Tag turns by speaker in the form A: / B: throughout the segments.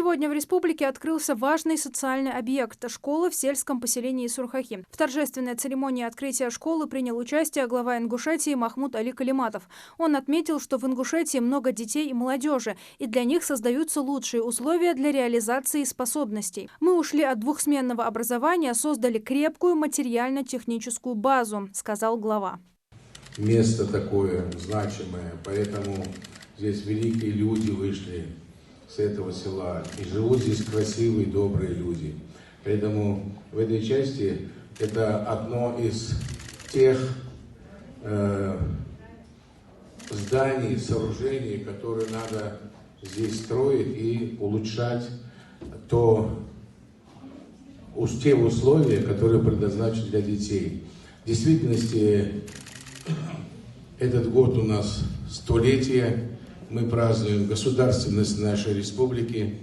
A: Сегодня в республике открылся важный социальный объект – школа в сельском поселении Сурхахи. В торжественной церемонии открытия школы принял участие глава Ингушетии Махмуд Али Калиматов. Он отметил, что в Ингушетии много детей и молодежи, и для них создаются лучшие условия для реализации способностей. Мы ушли от двухсменного образования, создали крепкую материально-техническую базу, сказал глава.
B: Место такое значимое, поэтому здесь великие люди вышли с этого села, и живут здесь красивые, добрые люди. Поэтому в этой части это одно из тех зданий, сооружений, которые надо здесь строить и улучшать те условия, которые предназначены для детей. В действительности, этот год у нас столетие. Мы празднуем государственность нашей республики.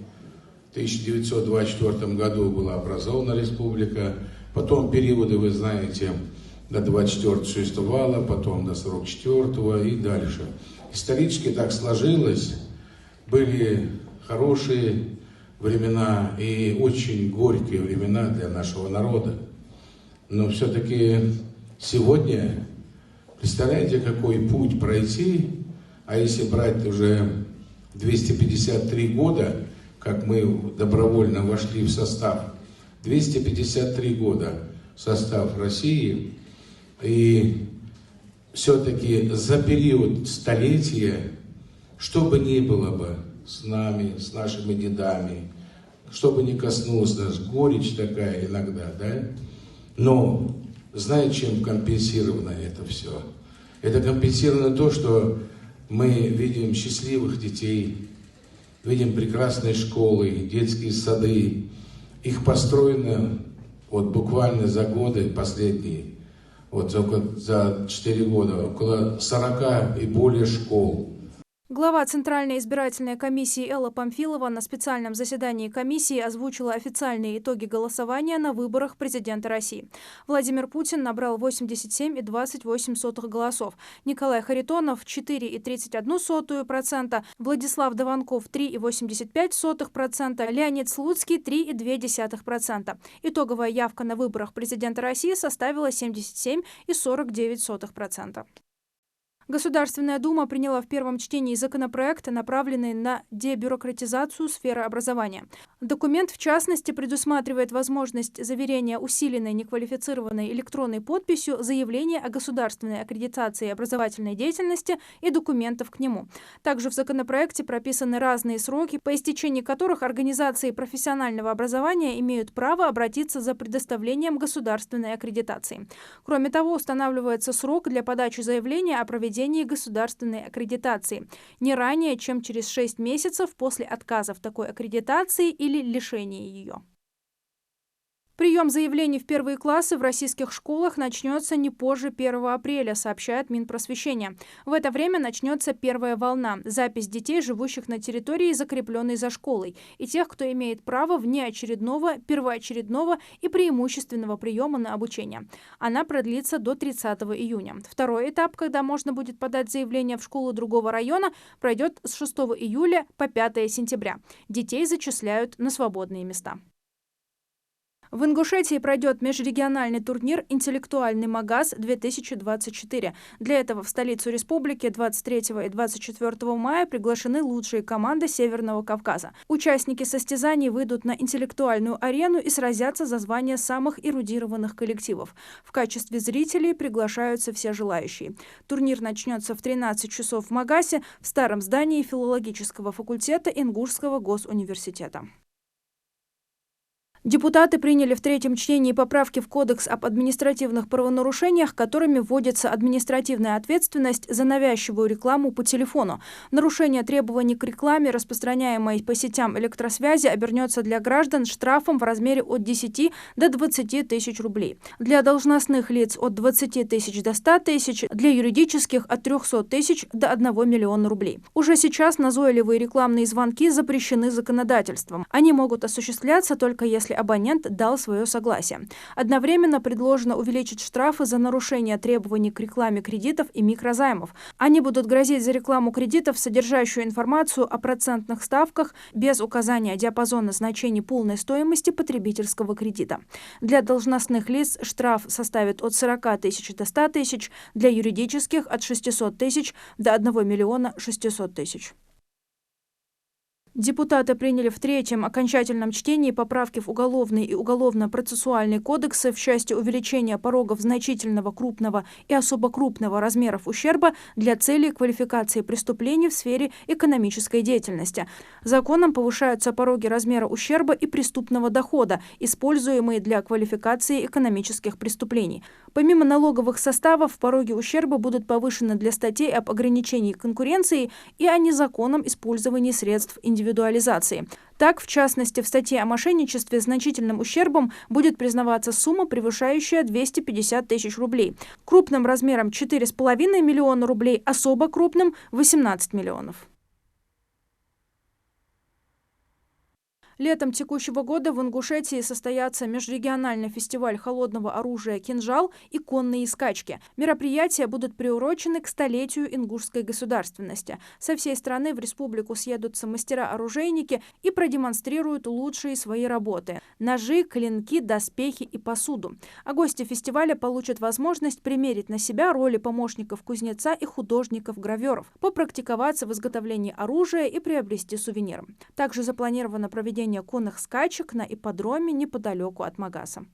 B: В 1924 году была образована республика. Потом периоды, вы знаете, до 24 существовало, потом до 44 и дальше. Исторически так сложилось. Были хорошие времена и очень горькие времена для нашего народа. Но все-таки сегодня, представляете, какой путь пройти? А если брать уже 253 года, как мы добровольно вошли в состав, 253 года в состав России, и все-таки за период столетия, что бы ни было бы с нами, с нашими дедами, что бы ни коснулось нас, горечь такая иногда, да? Но знаете, чем компенсировано это все? Это компенсировано то, что мы видим счастливых детей, видим прекрасные школы, детские сады. Их построено буквально за годы последние, за 4 года, около 40 и более школ.
A: Глава Центральной избирательной комиссии Элла Памфилова на специальном заседании комиссии озвучила официальные итоги голосования на выборах президента России. Владимир Путин набрал 87,28 голосов, Николай Харитонов – 4,31%, Владислав Дованков – 3,85%, Леонид Слуцкий – 3,2%. Итоговая явка на выборах президента России составила 77,49%. Государственная Дума приняла в первом чтении законопроект, направленный на дебюрократизацию сферы образования. Документ, в частности, предусматривает возможность заверения усиленной неквалифицированной электронной подписью заявления о государственной аккредитации образовательной деятельности и документов к нему. Также в законопроекте прописаны разные сроки, по истечении которых организации профессионального образования имеют право обратиться за предоставлением государственной аккредитации. Кроме того, устанавливается срок для подачи заявления о проведении государственной аккредитации не ранее, чем через 6 месяцев после отказа в такой аккредитации или лишения ее. Прием заявлений в первые классы в российских школах начнется не позже 1 апреля, сообщает Минпросвещение. В это время начнется первая волна – запись детей, живущих на территории, закрепленной за школой, и тех, кто имеет право внеочередного, первоочередного и преимущественного приема на обучение. Она продлится до 30 июня. Второй этап, когда можно будет подать заявление в школу другого района, пройдет с 6 июля по 5 сентября. Детей зачисляют на свободные места. В Ингушетии пройдет межрегиональный турнир «Интеллектуальный МАГАС-2024». Для этого в столицу республики 23 и 24 мая приглашены лучшие команды Северного Кавказа. Участники состязаний выйдут на интеллектуальную арену и сразятся за звание самых эрудированных коллективов. В качестве зрителей приглашаются все желающие. Турнир начнется в 13 часов в Магасе, в старом здании филологического факультета Ингушского госуниверситета. Депутаты приняли в третьем чтении поправки в Кодекс об административных правонарушениях, которыми вводится административная ответственность за навязчивую рекламу по телефону. Нарушение требований к рекламе, распространяемой по сетям электросвязи, обернется для граждан штрафом в размере от 10 до 20 тысяч рублей. Для должностных лиц от 20 тысяч до 100 тысяч, для юридических от 300 тысяч до 1 миллиона рублей. Уже сейчас назойливые рекламные звонки запрещены законодательством. Они могут осуществляться только если если абонент дал свое согласие. Одновременно предложено увеличить штрафы за нарушение требований к рекламе кредитов и микрозаймов. Они будут грозить за рекламу кредитов, содержащую информацию о процентных ставках без указания диапазона значений полной стоимости потребительского кредита. Для должностных лиц штраф составит от 40 тысяч до 100 тысяч, для юридических – от 600 тысяч до 1 миллиона 600 тысяч. Депутаты приняли в третьем окончательном чтении поправки в Уголовный и Уголовно-процессуальный кодексы в части увеличения порогов значительного крупного и особо крупного размеров ущерба для целей квалификации преступлений в сфере экономической деятельности. Законом повышаются пороги размера ущерба и преступного дохода, используемые для квалификации экономических преступлений. Помимо налоговых составов, пороги ущерба будут повышены для статей об ограничении конкуренции и о незаконном использовании средств индивидуализации. Так, в частности, в статье о мошенничестве значительным ущербом будет признаваться сумма, превышающая 250 тысяч рублей. Крупным размером 4,5 миллиона рублей, особо крупным – 18 миллионов. Летом текущего года в Ингушетии состоятся межрегиональный фестиваль холодного оружия «Кинжал» и конные скачки. Мероприятия будут приурочены к столетию ингушской государственности. Со всей страны в республику съедутся мастера-оружейники и продемонстрируют лучшие свои работы – ножи, клинки, доспехи и посуду. А гости фестиваля получат возможность примерить на себя роли помощников кузнеца и художников-граверов, попрактиковаться в изготовлении оружия и приобрести сувениры. Также запланировано проведение конных скачек на ипподроме неподалеку от Магаса.